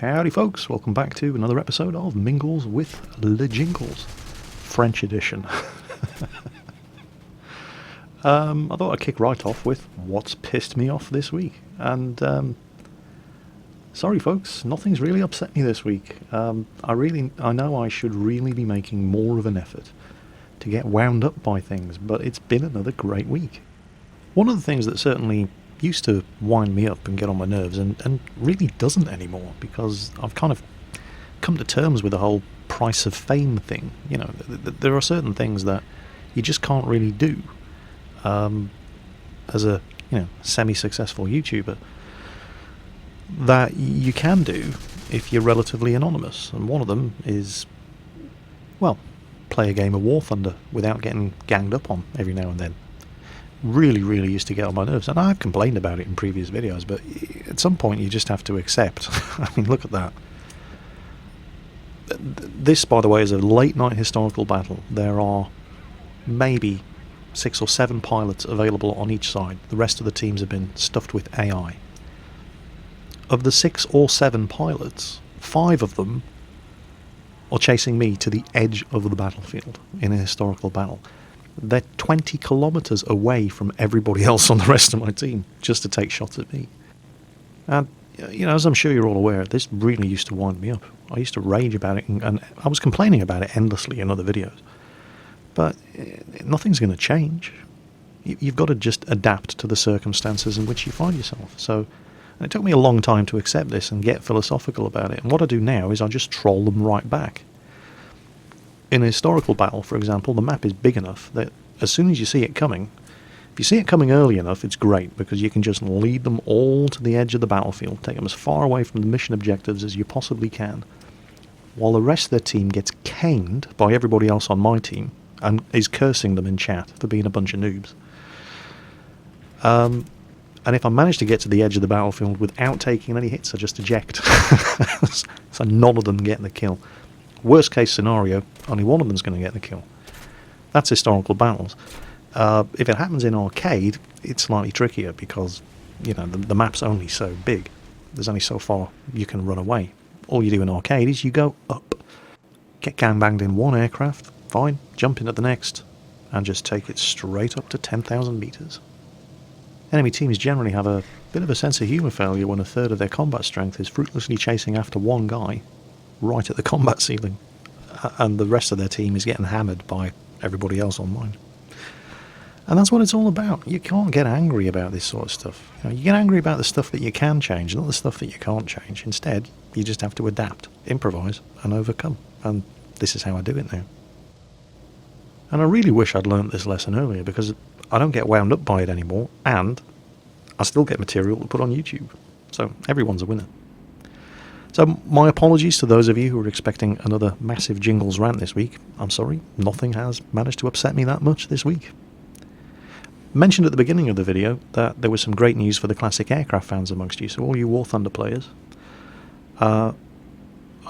Howdy folks, welcome back to another episode of Mingles with Le Jingles, French edition. I thought I'd kick right off with what's pissed me off this week, and sorry folks, nothing's really upset me this week. I know I should really be making more of an effort to get wound up by things, but it's been another great week. One of the things that certainly used to wind me up and get on my nerves and really doesn't anymore, because I've kind of come to terms with the whole price of fame thing. You know, there are certain things that you just can't really do as a semi-successful YouTuber that you can do if you're relatively anonymous, and one of them is, well, play a game of War Thunder without getting ganged up on every now and then. Really used to get on my nerves, and I've complained about it in previous videos, but at some point you just have to accept. I mean, look at that. This, by the way, is a late night historical battle. There are maybe 6 or 7 pilots available on each side. The rest of the teams have been stuffed with AI. Of the 6 or 7 pilots, 5 of them are chasing me to the edge of the battlefield in a historical battle. They're 20 kilometres away from everybody else on the rest of my team just to take shots at me. And, you know, as I'm sure you're all aware, this really used to wind me up. I used to rage about it, and I was complaining about it endlessly in other videos. But nothing's going to change. You've got to just adapt to the circumstances in which you find yourself. So and it took me a long time to accept this and get philosophical about it. And what I do now is I just troll them right back. In a historical battle, for example, the map is big enough that as soon as you see it coming, if you see it coming early enough, it's great, because you can just lead them all to the edge of the battlefield, take them as far away from the mission objectives as you possibly can, while the rest of their team gets caned by everybody else on my team and is cursing them in chat for being a bunch of noobs. And if I manage to get to the edge of the battlefield without taking any hits, I just eject. So none of them get the kill. Worst case scenario, only one of them's going to get the kill. That's historical battles. If it happens in arcade, it's slightly trickier, because, you know, the map's only so big. There's only so far you can run away. All you do in arcade is you go up. Get gangbanged in one aircraft, fine, jump into the next, and just take it straight up to 10,000 metres. Enemy teams generally have a bit of a sense of humour failure when a third of their combat strength is fruitlessly chasing after one guy right at the combat ceiling, and the rest of their team is getting hammered by everybody else online. And that's what it's all about. You can't get angry about this sort of stuff. You know, you get angry about the stuff that you can change, not the stuff that you can't change. Instead, you just have to adapt, improvise, and overcome. And this is how I do it now. And I really wish I'd learnt this lesson earlier, because I don't get wound up by it anymore, and I still get material to put on YouTube. So everyone's a winner. So my apologies to those of you who were expecting another massive Jingles rant this week. I'm sorry, nothing has managed to upset me that much this week. Mentioned at the beginning of the video that there was some great news for the classic aircraft fans amongst you, so all you War Thunder players. I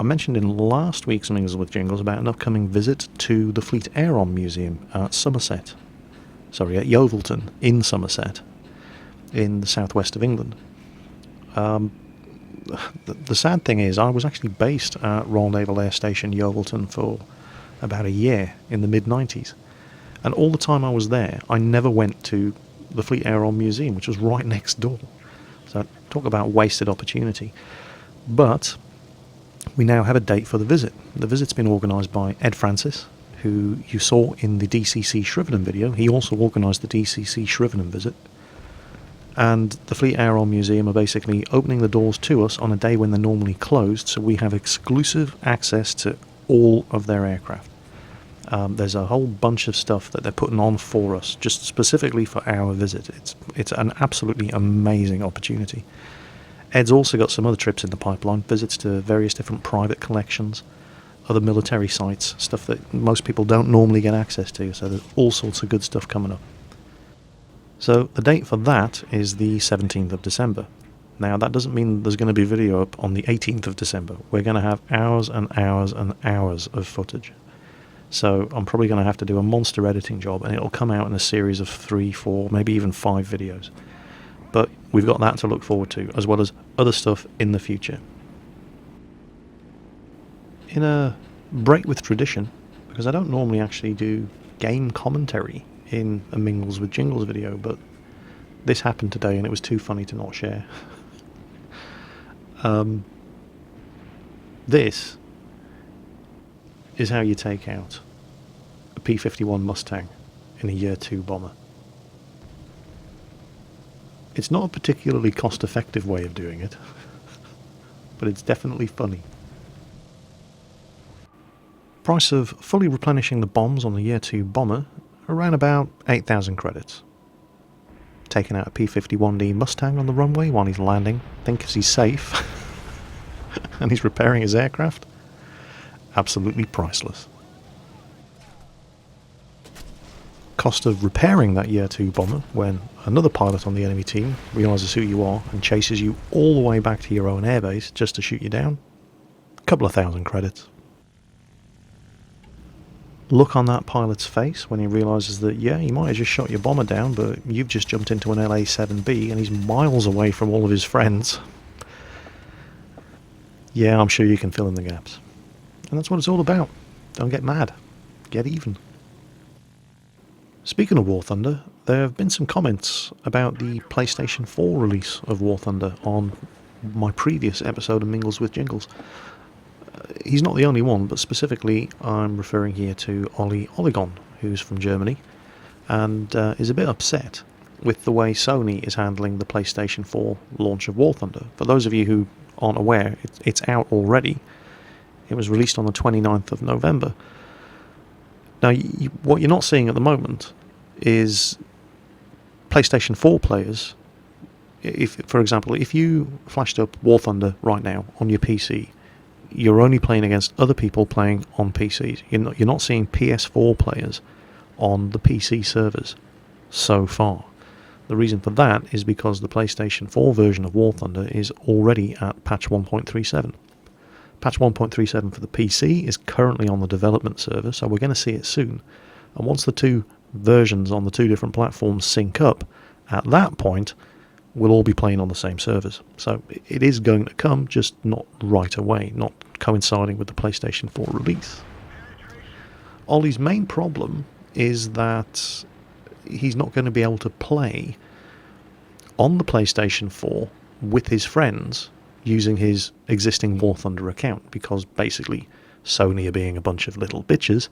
mentioned in last week's Mingles with Jingles about an upcoming visit to the Fleet Aeron Museum at Somerset. Sorry, at Yeovilton in Somerset, in the southwest of England. The sad thing is, I was actually based at Royal Naval Air Station Yeovilton for about a year in the mid-90s. And all the time I was there, I never went to the Fleet Aeron Museum, which was right next door. So talk about wasted opportunity. But we now have a date for the visit. The visit's been organised by Ed Francis, who you saw in the DCC Shrivenham video. He also organised the DCC Shrivenham visit. And the Fleet Aeron Museum are basically opening the doors to us on a day when they're normally closed, so we have exclusive access to all of their aircraft. There's a whole bunch of stuff that they're putting on for us, just specifically for our visit. It's an absolutely amazing opportunity. Ed's also got some other trips in the pipeline, visits to various different private collections, other military sites, stuff that most people don't normally get access to, so there's all sorts of good stuff coming up. So the date for that is the 17th of December. Now that doesn't mean there's going to be a video up on the 18th of December. We're going to have hours and hours and hours of footage. So I'm probably going to have to do a monster editing job, and it'll come out in a series of 3, 4, maybe even 5 videos. But we've got that to look forward to, as well as other stuff in the future. In a break with tradition, because I don't normally actually do game commentary in a Mingles with Jingles video, but this happened today and it was too funny to not share. This is how you take out a P-51 Mustang in a Year 2 bomber. It's not a particularly cost-effective way of doing it, but it's definitely funny. Price of fully replenishing the bombs on the Year 2 bomber, around about 8,000 credits. Taking out a P-51D Mustang on the runway while he's landing, thinks he's safe, and he's repairing his aircraft. Absolutely priceless. Cost of repairing that Year 2 bomber when another pilot on the enemy team realises who you are and chases you all the way back to your own airbase just to shoot you down. A couple of thousand credits. Look on that pilot's face when he realises that, yeah, you might have just shot your bomber down, but you've just jumped into an LA-7B and he's miles away from all of his friends. Yeah, I'm sure you can fill in the gaps. And that's what it's all about. Don't get mad. Get even. Speaking of War Thunder, there have been some comments about the PlayStation 4 release of War Thunder on my previous episode of Mingles with Jingles. He's not the only one, but specifically I'm referring here to Ollie Oligon, who's from Germany, and is a bit upset with the way Sony is handling the PlayStation 4 launch of War Thunder. For those of you who aren't aware, it's out already. It was released on the 29th of November. Now, what you're not seeing at the moment is PlayStation 4 players. If, for example, if you flashed up War Thunder right now on your PC, you're only playing against other people playing on PCs. You're not seeing PS4 players on the PC servers so far. The reason for that is because the PlayStation 4 version of War Thunder is already at patch 1.37. Patch 1.37 for the PC is currently on the development server, so we're going to see it soon. And once the two versions on the two different platforms sync up, at that point, we'll all be playing on the same servers. So it is going to come, just not right away, not coinciding with the PlayStation 4 release. Ollie's main problem is that he's not going to be able to play on the PlayStation 4 with his friends using his existing War Thunder account, because basically Sony are being a bunch of little bitches,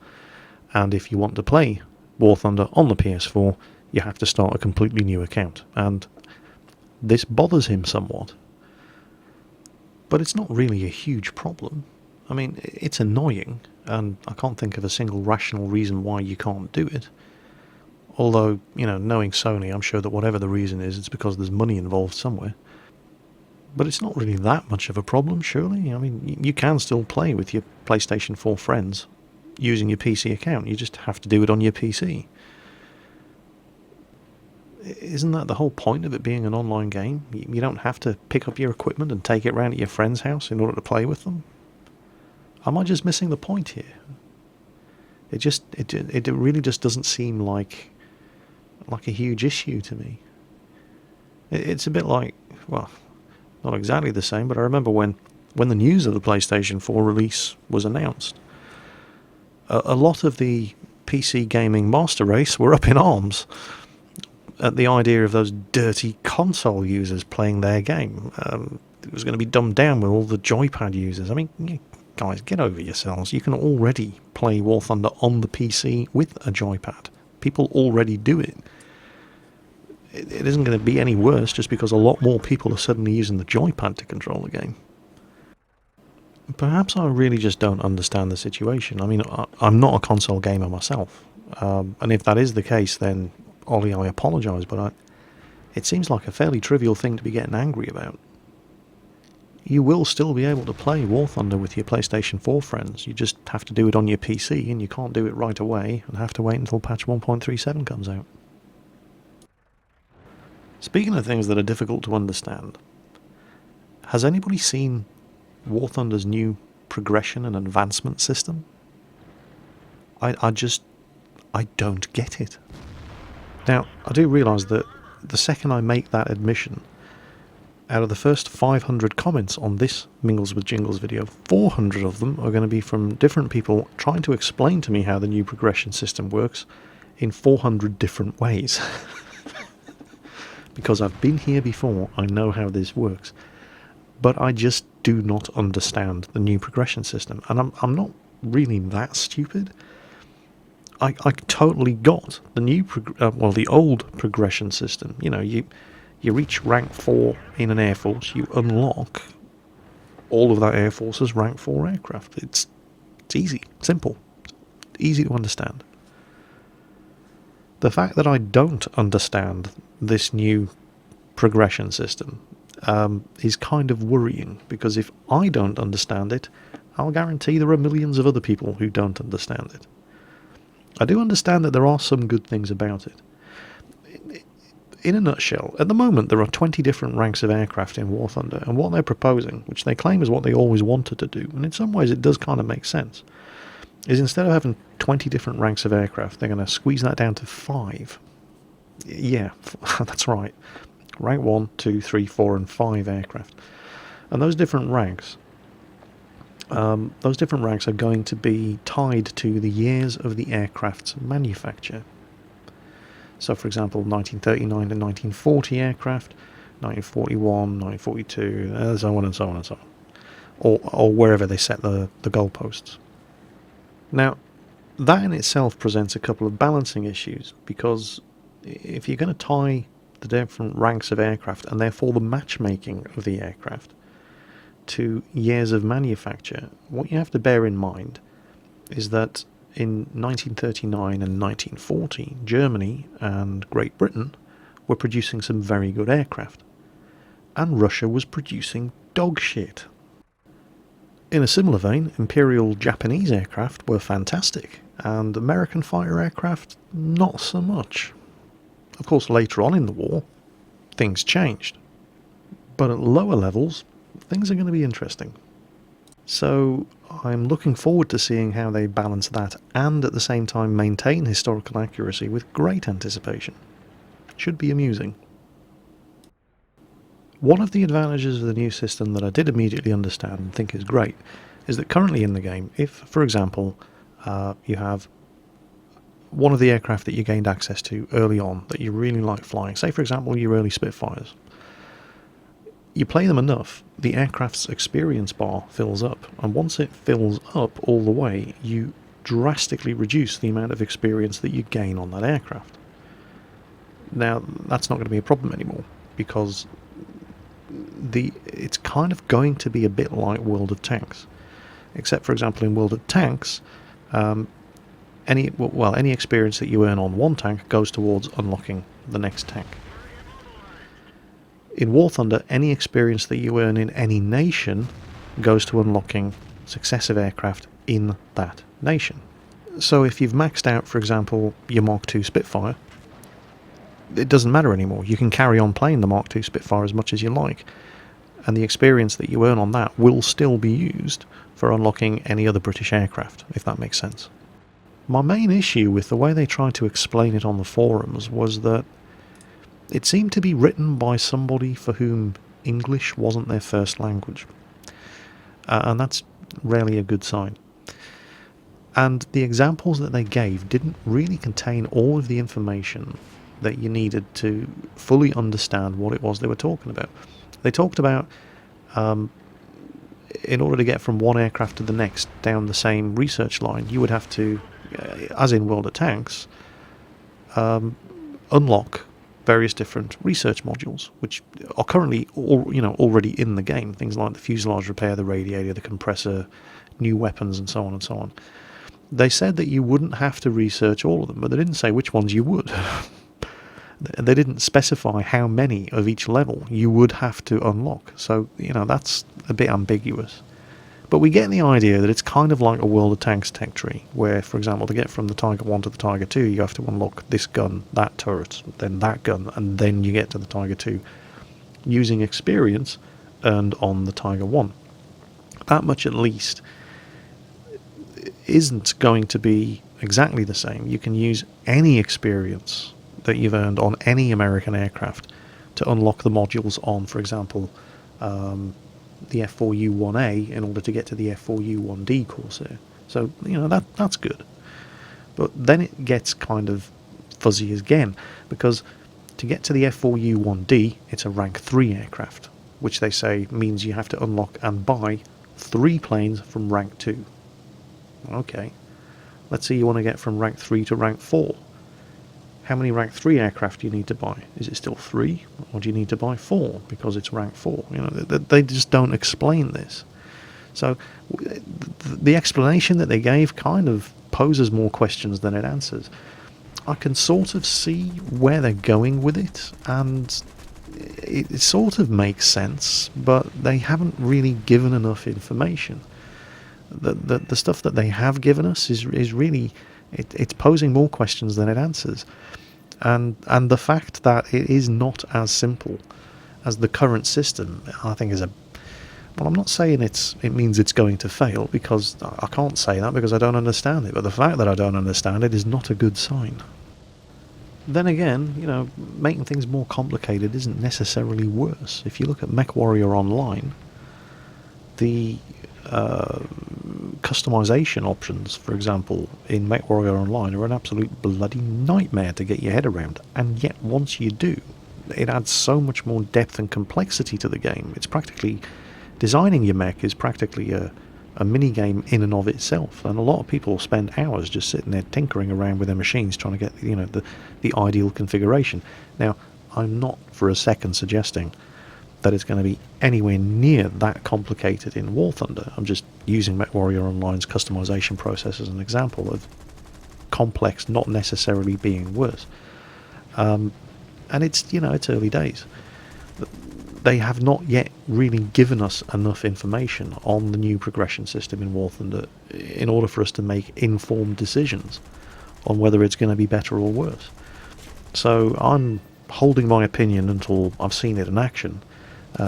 and if you want to play War Thunder on the PS4, you have to start a completely new account, and this bothers him somewhat. But it's not really a huge problem. I mean, it's annoying, and I can't think of a single rational reason why you can't do it. Although, knowing Sony, I'm sure that whatever the reason is, it's because there's money involved somewhere. But it's not really that much of a problem, surely. I mean, you can still play with your PlayStation 4 friends using your PC account. You just have to do it on your PC. Isn't that the whole point of it being an online game? You don't have to pick up your equipment and take it around to your friend's house in order to play with them? Am I just missing the point here? It really just doesn't seem like a huge issue to me. It's a bit like, well, not exactly the same, but I remember when the news of the PlayStation 4 release was announced, a lot of the PC gaming master race were up in arms at the idea of those dirty console users playing their game. It was going to be dumbed down with all the joypad users. I mean, guys, get over yourselves. You can already play War Thunder on the PC with a joypad. People already do it. It isn't going to be any worse just because a lot more people are suddenly using the joypad to control the game. Perhaps I really just don't understand the situation. I mean, I'm not a console gamer myself. And if that is the case, then, Ollie, I apologise, but it seems like a fairly trivial thing to be getting angry about. You will still be able to play War Thunder with your PlayStation 4 friends. You just have to do it on your PC, and you can't do it right away, and have to wait until patch 1.37 comes out. Speaking of things that are difficult to understand, has anybody seen War Thunder's new progression and advancement system? I don't get it. Now, I do realise that the second I make that admission, Out of the first 500 comments on this Mingles with Jingles video, 400 of them are going to be from different people trying to explain to me how the new progression system works in 400 different ways. Because I've been here before, I know how this works. But I just do not understand the new progression system. And I'm not really that stupid. I totally got the new, the old progression system. You know, you reach rank 4 in an Air Force, you unlock all of that Air Force's rank 4 aircraft. It's easy, simple, easy to understand. The fact that I don't understand this new progression system is kind of worrying, because if I don't understand it, I'll guarantee there are millions of other people who don't understand it. I do understand that there are some good things about it. In a nutshell, at the moment there are 20 different ranks of aircraft in War Thunder, and what they're proposing, which they claim is what they always wanted to do, and in some ways it does kind of make sense, is instead of having 20 different ranks of aircraft, they're going to squeeze that down to 5. Yeah, that's right. Rank 1, 2, 3, 4 and 5 aircraft. And those different ranks are going to be tied to the years of the aircraft's manufacture. So, for example, 1939 to 1940 aircraft, 1941, 1942, so on and so on and so on. Or wherever they set the goalposts. Now, that in itself presents a couple of balancing issues, because if you're going to tie the different ranks of aircraft, and therefore the matchmaking of the aircraft, to years of manufacture, what you have to bear in mind is that in 1939 and 1940, Germany and Great Britain were producing some very good aircraft, and Russia was producing dog shit. In a similar vein, Imperial Japanese aircraft were fantastic, and American fighter aircraft not so much. Of course, later on in the war, things changed, but at lower levels, things are going to be interesting. So I'm looking forward to seeing how they balance that and at the same time maintain historical accuracy with great anticipation. Should be amusing. One of the advantages of the new system that I did immediately understand and think is great is that currently in the game, if, for example, you have one of the aircraft that you gained access to early on that you really like flying, say for example your early Spitfires, you play them enough, the aircraft's experience bar fills up, and once it fills up all the way, you drastically reduce the amount of experience that you gain on that aircraft. Now, that's not going to be a problem anymore, because it's kind of going to be a bit like World of Tanks, except for example in World of Tanks, any experience that you earn on one tank goes towards unlocking the next tank. In War Thunder, any experience that you earn in any nation goes to unlocking successive aircraft in that nation. So if you've maxed out, for example, your Mark II Spitfire, it doesn't matter anymore. You can carry on playing the Mark II Spitfire as much as you like, and the experience that you earn on that will still be used for unlocking any other British aircraft, if that makes sense. My main issue with the way they tried to explain it on the forums was that it seemed to be written by somebody for whom English wasn't their first language. And that's rarely a good sign. And the examples that they gave didn't really contain all of the information that you needed to fully understand what it was they were talking about. They talked about, in order to get from one aircraft to the next down the same research line, you would have to, as in World of Tanks, unlock various different research modules, which are currently already in the game. Things like the fuselage repair, the radiator, the compressor, new weapons, and so on and so on. They said that you wouldn't have to research all of them, but they didn't say which ones you would. They didn't specify how many of each level you would have to unlock. So, that's a bit ambiguous. But we get the idea that it's kind of like a World of Tanks tech tree, where, for example, to get from the Tiger 1 to the Tiger 2, you have to unlock this gun, that turret, then that gun, and then you get to the Tiger 2, using experience earned on the Tiger 1. That much at least isn't going to be exactly the same. You can use any experience that you've earned on any American aircraft to unlock the modules on, for example, the F4U1A in order to get to the F4U1D Corsair. So, that's good. But then it gets kind of fuzzy again, because to get to the F4U1D, it's a rank 3 aircraft, which they say means you have to unlock and buy 3 planes from rank 2. Okay, let's say you want to get from rank 3 to rank 4. How many rank 3 aircraft do you need to buy? Is it still 3, or do you need to buy 4 because it's rank 4? They just don't explain this. So the explanation that they gave kind of poses more questions than it answers. I can sort of see where they're going with it, and it sort of makes sense, but they haven't really given enough information. The stuff that they have given us is really, it's posing more questions than it answers. And the fact that it is not as simple as the current system, I think is well, I'm not saying it means it's going to fail, because I can't say that because I don't understand it, but the fact that I don't understand it is not a good sign. Then again, making things more complicated isn't necessarily worse. If you look at MechWarrior Online, the customization options, for example, in MechWarrior Online are an absolute bloody nightmare to get your head around, and yet once you do, it adds so much more depth and complexity to the game. It's practically, designing your mech is practically a mini game in and of itself, and a lot of people spend hours just sitting there tinkering around with their machines trying to get the ideal configuration. Now, I'm not for a second suggesting that it's going to be anywhere near that complicated in War Thunder. I'm just using MechWarrior Online's customization process as an example of complex not necessarily being worse. And it's early days. They have not yet really given us enough information on the new progression system in War Thunder in order for us to make informed decisions on whether it's going to be better or worse. So I'm holding my opinion until I've seen it in action,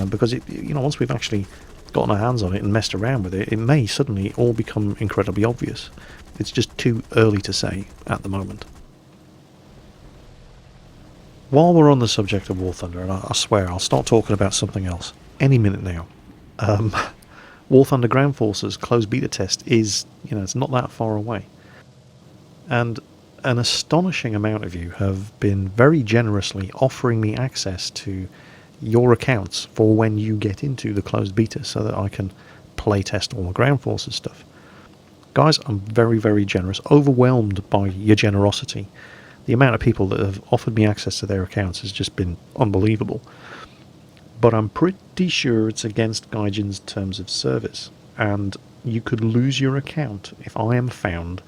because once we've actually gotten our hands on it and messed around with it, it may suddenly all become incredibly obvious. It's just too early to say at the moment. While we're on the subject of War Thunder, and I swear I'll start talking about something else any minute now, War Thunder Ground Forces closed beta test is, it's not that far away. And an astonishing amount of you have been very generously offering me access to your accounts for when you get into the closed beta so that I can playtest all the Ground Forces stuff. Guys, I'm very, very generous, overwhelmed by your generosity. The amount of people that have offered me access to their accounts has just been unbelievable. But I'm pretty sure it's against Gaijin's terms of service, and you could lose your account if I am found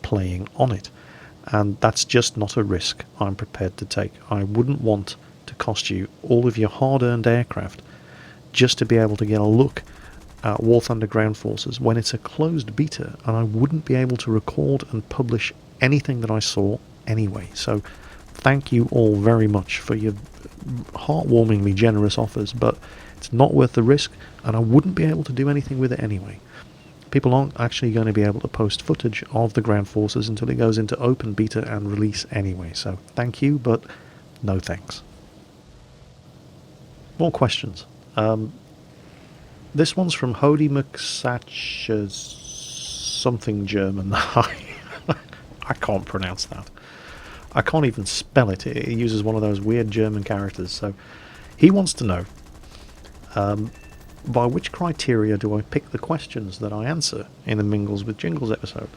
playing on it. And that's just not a risk I'm prepared to take. I wouldn't want to cost you all of your hard-earned aircraft just to be able to get a look at War Thunder Ground Forces when it's a closed beta, and I wouldn't be able to record and publish anything that I saw anyway. So thank you all very much for your heartwarmingly generous offers, but it's not worth the risk, and I wouldn't be able to do anything with it anyway. People aren't actually going to be able to post footage of the Ground Forces until it goes into open beta and release anyway, so thank you, but no thanks. More questions. This one's from Hody McSatch's something German. I can't pronounce that. I can't even spell it. It uses one of those weird German characters. So he wants to know, by which criteria do I pick the questions that I answer in the Mingles with Jingles episode?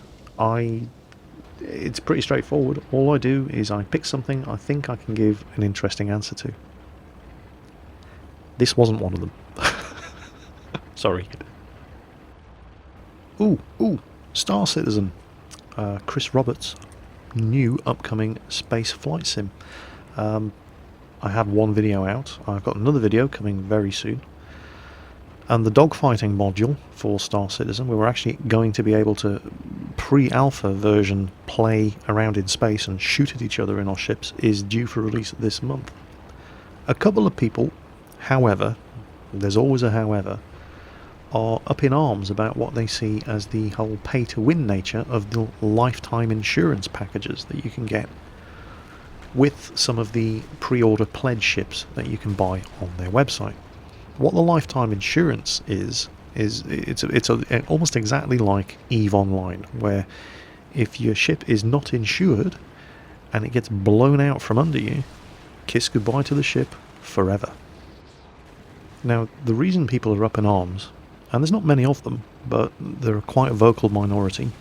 It's pretty straightforward. All I do is I pick something I think I can give an interesting answer to. This wasn't one of them. Sorry. Ooh, Star Citizen. Chris Roberts' new upcoming space flight sim. I have one video out. I've got another video coming very soon. And the dogfighting module for Star Citizen, where we're actually going to be able to pre-alpha version play around in space and shoot at each other in our ships, is due for release this month. A couple of people, however, there's always a however, are up in arms about what they see as the whole pay-to-win nature of the lifetime insurance packages that you can get. with some of the pre-order pledge ships that you can buy on their website. What the lifetime insurance is almost exactly like EVE Online, where if your ship is not insured and it gets blown out from under you, kiss goodbye to the ship forever. Now, the reason people are up in arms, and there's not many of them, but they're a quite vocal minority,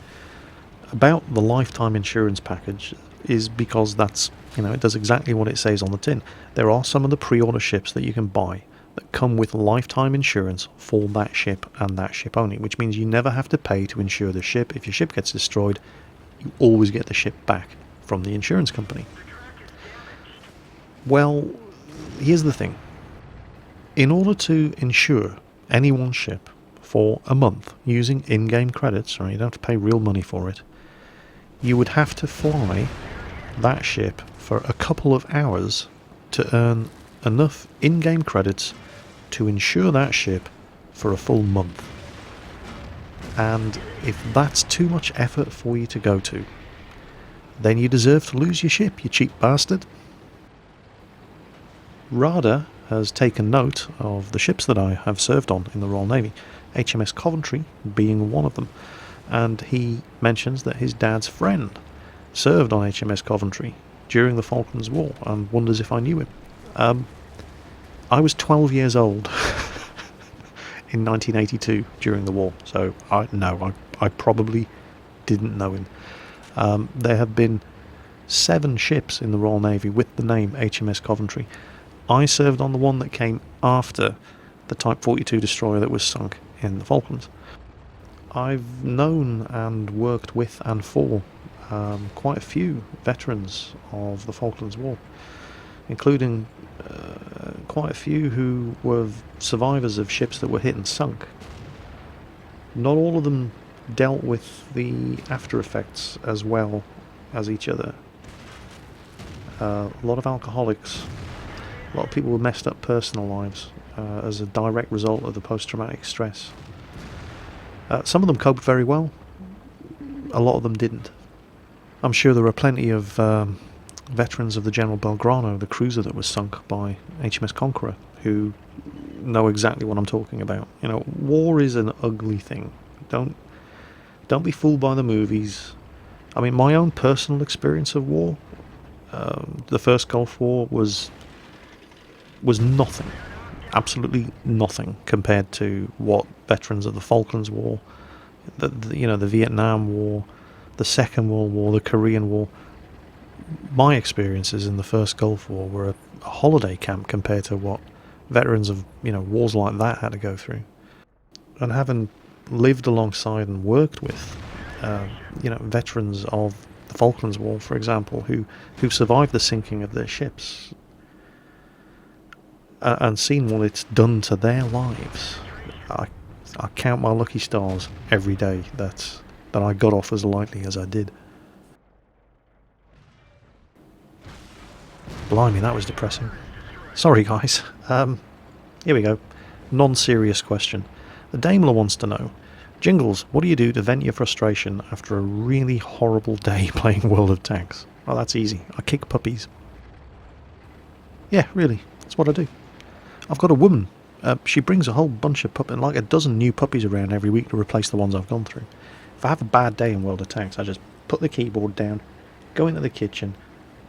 about the lifetime insurance package is because that's, it does exactly what it says on the tin. There are some of the pre-order ships that you can buy that come with lifetime insurance for that ship and that ship only, which means you never have to pay to insure the ship. If your ship gets destroyed, you always get the ship back from the insurance company. Well, here's the thing. In order to insure anyone's ship for a month using in-game credits, right, you don't have to pay real money for it, you would have to fly that ship for a couple of hours to earn enough in-game credits to insure that ship for a full month. And if that's too much effort for you to go to, then you deserve to lose your ship, you cheap bastard. RADA has taken note of the ships that I have served on in the Royal Navy, HMS Coventry being one of them, and he mentions that his dad's friend served on HMS Coventry during the Falklands War and wonders if I knew him. I was 12 years old in 1982 during the war, so I probably didn't know him. There have been 7 ships in the Royal Navy with the name HMS Coventry. I served on the one that came after the Type 42 destroyer that was sunk in the Falklands. I've known and worked with and for quite a few veterans of the Falklands War, including quite a few who were survivors of ships that were hit and sunk. Not all of them dealt with the after effects as well as each other. A lot of alcoholics, a lot of people with messed up personal lives as a direct result of the post-traumatic stress. Some of them coped very well, a lot of them didn't. I'm sure there are plenty of veterans of the General Belgrano, the cruiser that was sunk by HMS Conqueror, who know exactly what I'm talking about. War is an ugly thing. Don't be fooled by the movies. I mean, my own personal experience of war, the first Gulf War was nothing, absolutely nothing compared to what veterans of the Falklands War, the Vietnam War, the Second World War, the Korean War. My experiences in the first Gulf War were a holiday camp compared to what veterans of wars like that had to go through. And having lived alongside and worked with veterans of the Falklands War, for example, who survived the sinking of their ships, and seen what it's done to their lives, I count my lucky stars every day that I got off as lightly as I did. Blimey, that was depressing. Sorry, guys. Here we go. Non-serious question. The Daimler wants to know, Jingles, what do you do to vent your frustration after a really horrible day playing World of Tanks? Well, that's easy. I kick puppies. Yeah, really. That's what I do. I've got a woman. She brings a whole bunch of puppies, like a dozen new puppies around every week to replace the ones I've gone through. If I have a bad day in World of Tanks, I just put the keyboard down, go into the kitchen,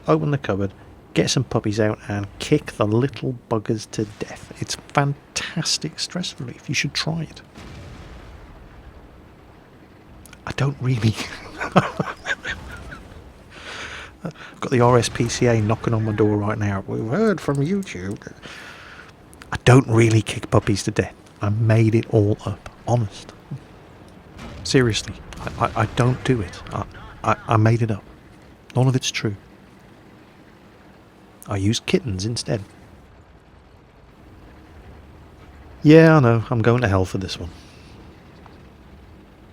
open the cupboard, get some puppies out and kick the little buggers to death. It's fantastic stress relief. You should try it. I don't really... I've got the RSPCA knocking on my door right now. We've heard from YouTube. I don't really kick puppies to death. I made it all up. Honest. Seriously. I don't do it. I made it up. None of it's true. I use kittens instead. Yeah, I know. I'm going to hell for this one.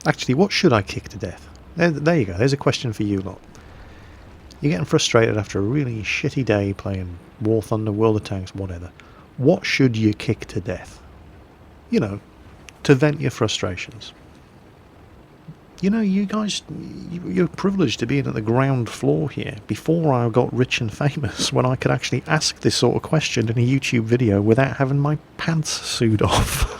Actually, what should I kick to death? There you go. There's a question for you lot. You're getting frustrated after a really shitty day playing War Thunder, World of Tanks, whatever. What should you kick to death? To vent your frustrations. You know, you guys, you're privileged to be in at the ground floor here before I got rich and famous, when I could actually ask this sort of question in a YouTube video without having my pants sewed off.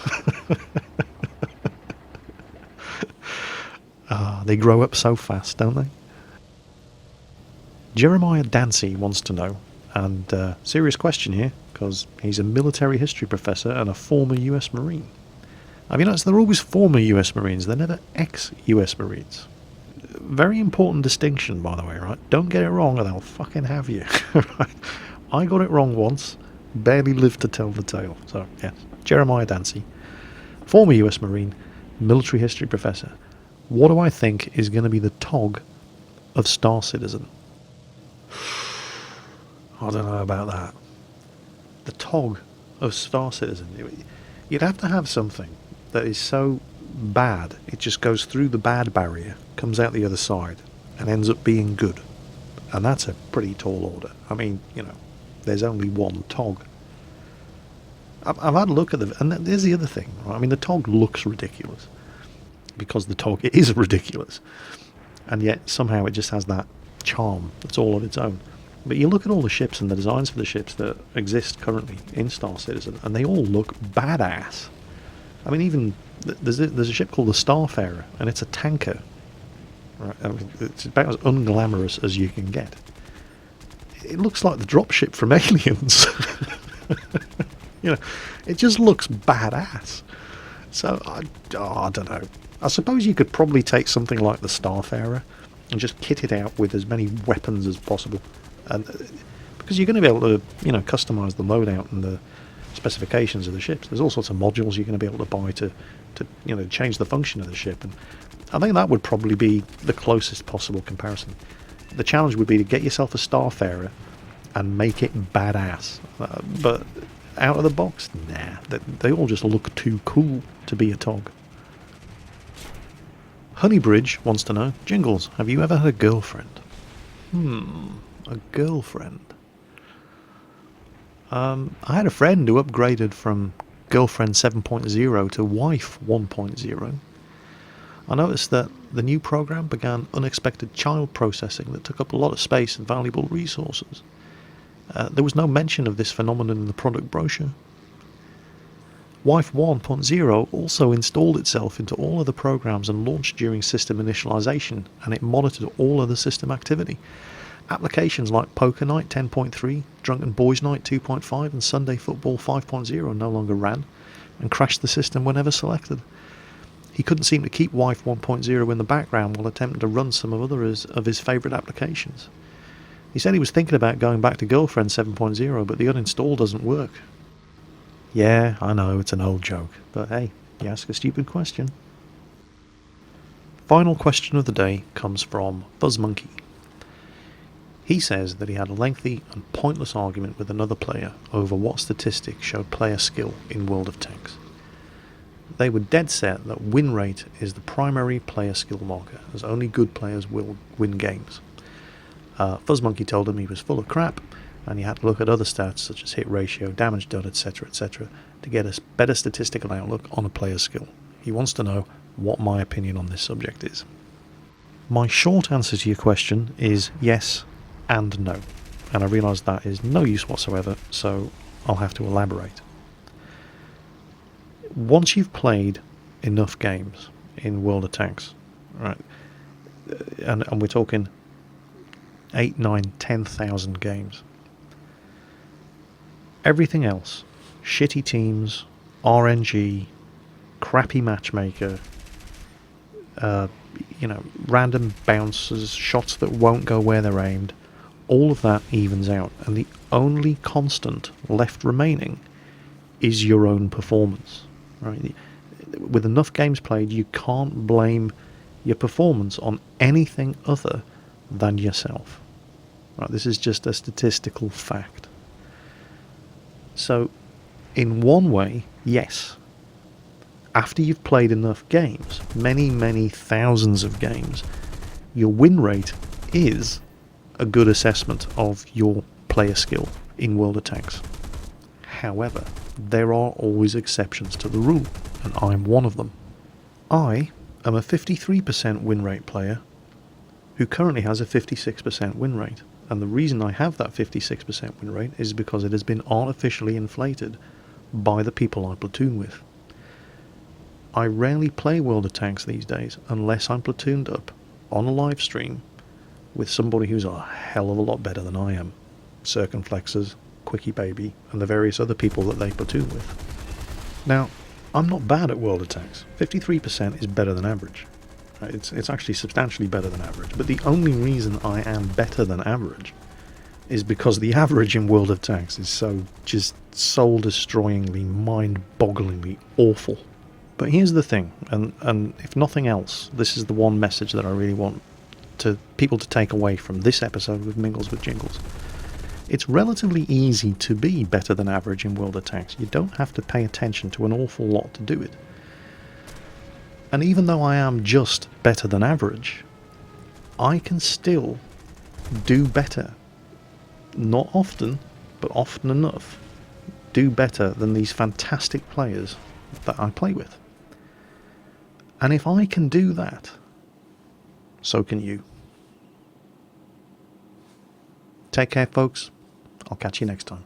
They grow up so fast, don't they? Jeremiah Dancy wants to know, and serious question here, because he's a military history professor and a former US Marine. Have you noticed they're always former US Marines, they're never ex-US Marines? Very important distinction, by the way, right? Don't get it wrong or they'll fucking have you. Right? I got it wrong once, barely lived to tell the tale. So, yes, Jeremiah Dancy, former US Marine, military history professor. What do I think is going to be the TOG of Star Citizen? I don't know about that. The TOG of Star Citizen. You'd have to have something that is so bad it just goes through the bad barrier, comes out the other side, and ends up being good. And that's a pretty tall order. I mean, you know, there's only one TOG. I've had a look at and there's the other thing, right? I mean, the TOG looks ridiculous, because the TOG is ridiculous, and yet somehow it just has that charm that's all on its own. But you look at all the ships and the designs for the ships that exist currently in Star Citizen, and they all look badass. I mean, even there's a ship called the Starfarer, and it's a tanker. Right? I mean, it's about as unglamorous as you can get. It looks like the dropship from Aliens. You know, it just looks badass. So I don't know. I suppose you could probably take something like the Starfarer and just kit it out with as many weapons as possible, and because you're going to be able to, you know, customize the loadout and the specifications of the ships. There's all sorts of modules you're going to be able to buy to you know, change the function of the ship, and I think that would probably be the closest possible comparison. The challenge would be to get yourself a Starfarer and make it badass, but out of the box, nah, they all just look too cool to be a TOG. Honeybridge wants to know, Jingles, have you ever had a girlfriend? A girlfriend. I had a friend who upgraded from girlfriend 7.0 to wife 1.0. I noticed that the new program began unexpected child processing that took up a lot of space and valuable resources. There was no mention of this phenomenon in the product brochure. Wife 1.0 also installed itself into all other programs and launched during system initialization, and it monitored all other system activity. Applications like Poker Night 10.3, Drunken Boys Night 2.5 and Sunday Football 5.0 no longer ran, and crashed the system whenever selected. He couldn't seem to keep Wife 1.0 in the background while attempting to run some of his favourite applications. He said he was thinking about going back to Girlfriend 7.0, but the uninstall doesn't work. Yeah, I know, it's an old joke, but hey, you ask a stupid question. Final question of the day comes from BuzzMonkey. He says that he had a lengthy and pointless argument with another player over what statistics showed player skill in World of Tanks. They were dead set that win rate is the primary player skill marker, as only good players will win games. BuzzMonkey told him he was full of crap, and you had to look at other stats such as hit ratio, damage done, etc., to get a better statistical outlook on a player's skill. He wants to know what my opinion on this subject is. My short answer to your question is yes and no, and I realise that is no use whatsoever, so I'll have to elaborate. Once you've played enough games in World of Tanks, right, and we're talking 8, 9, 10,000 games, everything else, shitty teams, RNG, crappy matchmaker, random bounces, shots that won't go where they're aimed, all of that evens out, and the only constant left remaining is your own performance. Right? With enough games played, you can't blame your performance on anything other than yourself. Right? This is just a statistical fact. So, in one way, yes. After you've played enough games, many, many thousands of games, your win rate is a good assessment of your player skill in World of Tanks. However, there are always exceptions to the rule, and I'm one of them. I, am a 53% win rate player who currently has a 56% win rate. And the reason I have that 56% win rate is because it has been artificially inflated by the people I platoon with. I rarely play World of Tanks these days unless I'm platooned up on a live stream with somebody who's a hell of a lot better than I am. Circumflexers, Quickie Baby, and the various other people that they platoon with. Now, I'm not bad at World of Tanks. 53% is better than average. It's actually substantially better than average. But the only reason I am better than average is because the average in World of Tanks is so just soul-destroyingly, mind-bogglingly awful. But here's the thing, and if nothing else, this is the one message that I really want people to take away from this episode of Mingles with Jingles. It's relatively easy to be better than average in World of Tanks. You don't have to pay attention to an awful lot to do it. And even though I am just better than average, I can still do better. Not often, but often enough, do better than these fantastic players that I play with. And if I can do that, so can you. Take care, folks. I'll catch you next time.